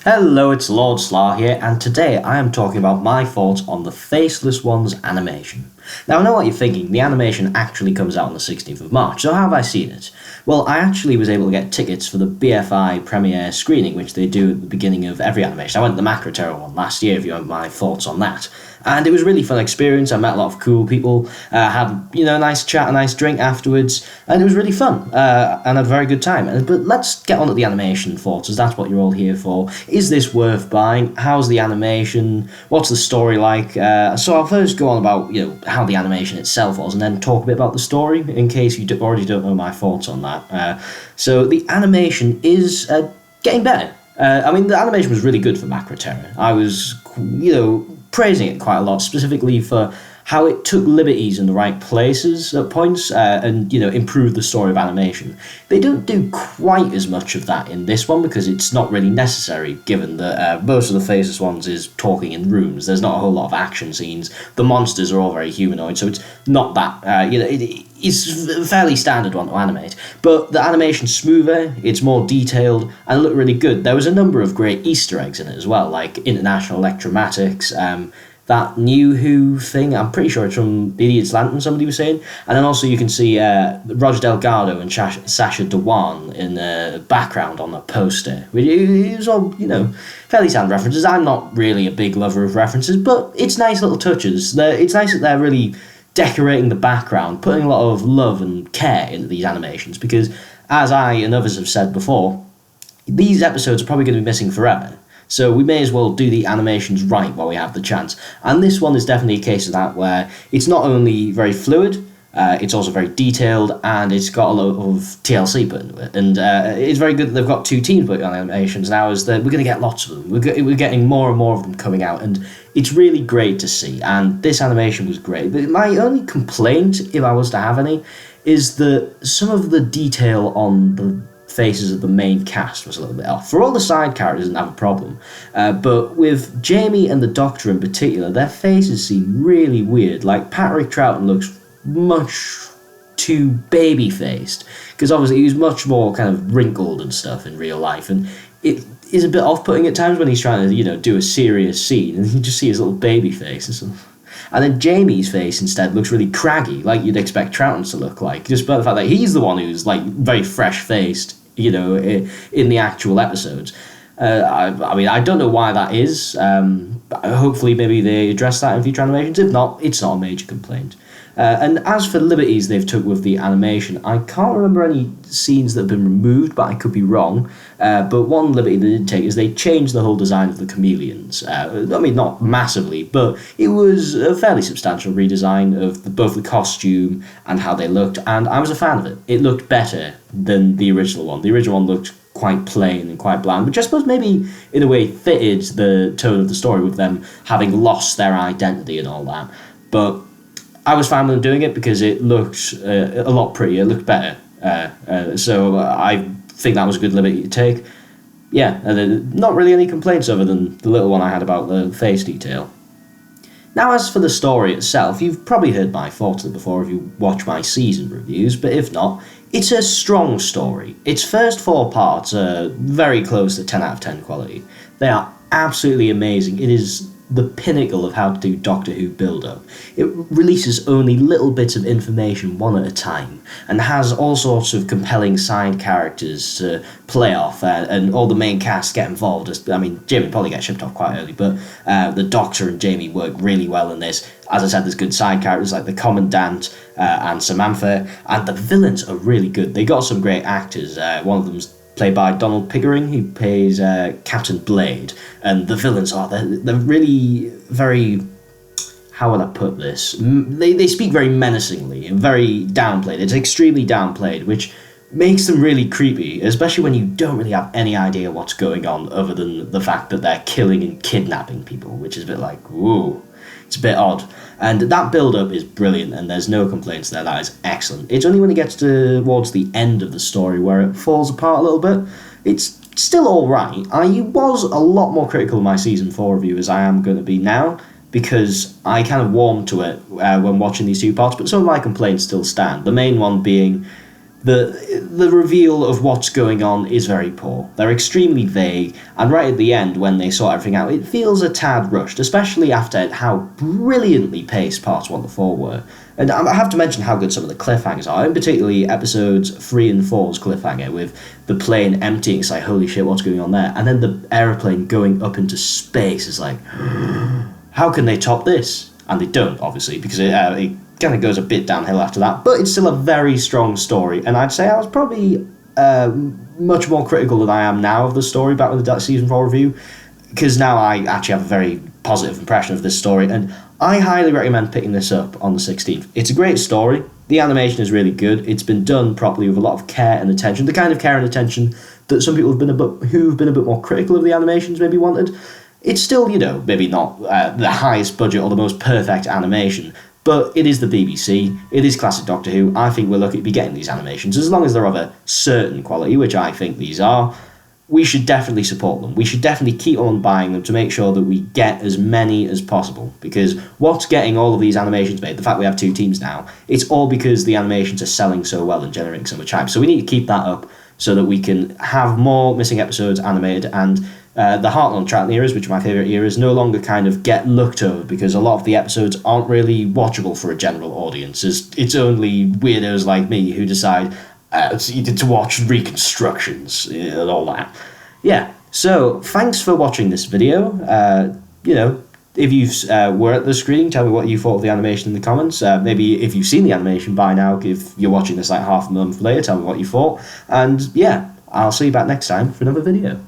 Hello, it's Lord Slar here, and today I am talking about my thoughts on the Faceless Ones animation. Now, I know what you're thinking, the animation actually comes out on the 16th of March, so how have I seen it? Well, I actually was able to get tickets for the Bfi Premiere Screening, which they do at the beginning of every animation. I went to the Macro Terror one last year, if you want my thoughts on that. And it was a really fun experience. I met a lot of cool people, had a nice chat, a nice drink afterwards, and it was really fun, and a very good time. But let's get on to the animation thoughts, as that's what you're all here for. Is this worth buying? How's the animation? What's the story like? So I'll first go on about how the animation itself was, and then talk a bit about the story, in case you already don't know my thoughts on that. So the animation is getting better. The animation was really good for Macro Terror. I was, praising it quite a lot, specifically for how it took liberties in the right places at points and improved the story of animation. They don't do quite as much of that in this one because it's not really necessary, given that most of the Faceless Ones is talking in rooms. There's not a whole lot of action scenes. The monsters are all very humanoid, so it's not that, it's a fairly standard one to animate. But the animation's smoother, it's more detailed, and it looked really good. There was a number of great Easter eggs in it as well, like International Electromatics, that new Who thing, I'm pretty sure it's from The Idiot's Lantern, somebody was saying. And then also you can see Roger Delgado and Sacha Dhawan in the background on the poster. It was all, fairly sound references. I'm not really a big lover of references, but it's nice little touches. It's nice that they're really decorating the background, putting a lot of love and care into these animations, because as I and others have said before, these episodes are probably going to be missing forever. So we may as well do the animations right while we have the chance. And this one is definitely a case of that, where it's not only very fluid, it's also very detailed, and it's got a lot of TLC put into it. And it's very good that they've got two teams working on animations now, as we're going to get lots of them. We're getting more and more of them coming out, and it's really great to see. And this animation was great. But my only complaint, if I was to have any, is that some of the detail on the faces of the main cast was a little bit off. For all the side characters, didn't have a problem, but with Jamie and the Doctor in particular, their faces seem really weird. Like Patrick Troughton looks much too baby-faced, because obviously he's much more kind of wrinkled and stuff in real life, and it is a bit off-putting at times when he's trying to do a serious scene, and you just see his little baby face and stuff. And then Jamie's face instead looks really craggy, like you'd expect Troughton to look like, just by the fact that he's the one who's like very fresh-faced, in the actual episodes. I don't know why that is. Hopefully maybe they address that in future animations. If not, it's not a major complaint. And as for liberties they've took with the animation, I can't remember any scenes that have been removed, but I could be wrong. But one liberty they did take is they changed the whole design of the chameleons. Not massively, but it was a fairly substantial redesign of both the costume and how they looked, and I was a fan of it. It looked better than the original one. The original one looked quite plain and quite bland, which I suppose maybe in a way fitted the tone of the story with them having lost their identity and all that. But I was fine with them doing it because it looked a lot prettier, it looked better. So I think that was a good liberty to take. Yeah, not really any complaints other than the little one I had about the face detail. Now, as for the story itself, you've probably heard my thoughts on it before if you watch my season reviews, but if not, it's a strong story. Its first 4 parts are very close to 10 out of 10 quality. They are absolutely amazing. It is the pinnacle of how to do Doctor Who build-up. It releases only little bits of information one at a time, and has all sorts of compelling side characters to play off, and all the main cast get involved. Jamie probably gets shipped off quite early, but the Doctor and Jamie work really well in this. As I said, there's good side characters like the Commandant and Samantha, and the villains are really good. They got some great actors. One of them's played by Donald Pickering, who plays Captain Blade, and the villains they're really very, how would I put this? They speak very menacingly and very downplayed. It's extremely downplayed, which makes them really creepy, especially when you don't really have any idea what's going on other than the fact that they're killing and kidnapping people, which is a bit like, whoa. It's a bit odd. And that build-up is brilliant, and there's no complaints there. That is excellent. It's only when it gets towards the end of the story where it falls apart a little bit. It's still alright. I was a lot more critical of my Season 4 review as I am going to be now, because I kind of warmed to it when watching these 2 parts, but some of my complaints still stand. The main one being the reveal of what's going on is very poor. They're extremely vague, and right at the end, when they sort everything out, it feels a tad rushed, especially after how brilliantly paced parts 1 to 4 were. And I have to mention how good some of the cliffhangers are, and particularly episodes 3 and 4's cliffhanger, with the plane emptying. It's like, holy shit, what's going on there? And then the aeroplane going up into space is like, how can they top this? And they don't, obviously, because it kind of goes a bit downhill after that, but it's still a very strong story, and I'd say I was probably much more critical than I am now of the story back with the season 4 review, because now I actually have a very positive impression of this story, and I highly recommend picking this up on the 16th. It's a great story, the animation is really good, it's been done properly with a lot of care and attention, the kind of care and attention that some people who've been a bit more critical of the animations maybe wanted. It's still, maybe not the highest budget or the most perfect animation, but it is the BBC, it is classic Doctor Who. I think we're lucky to be getting these animations. As long as they're of a certain quality, which I think these are, we should definitely support them. We should definitely keep on buying them to make sure that we get as many as possible. Because what's getting all of these animations made, the fact we have 2 teams now, it's all because the animations are selling so well and generating so much hype. So we need to keep that up so that we can have more missing episodes animated, and the Heartland Triton eras, which are my favourite eras, no longer kind of get looked over because a lot of the episodes aren't really watchable for a general audience. It's only weirdos like me who decide to watch reconstructions and all that. Yeah, so thanks for watching this video. If you were at the screening, tell me what you thought of the animation in the comments. Maybe if you've seen the animation by now, if you're watching this like half a month later, tell me what you thought. And yeah, I'll see you back next time for another video.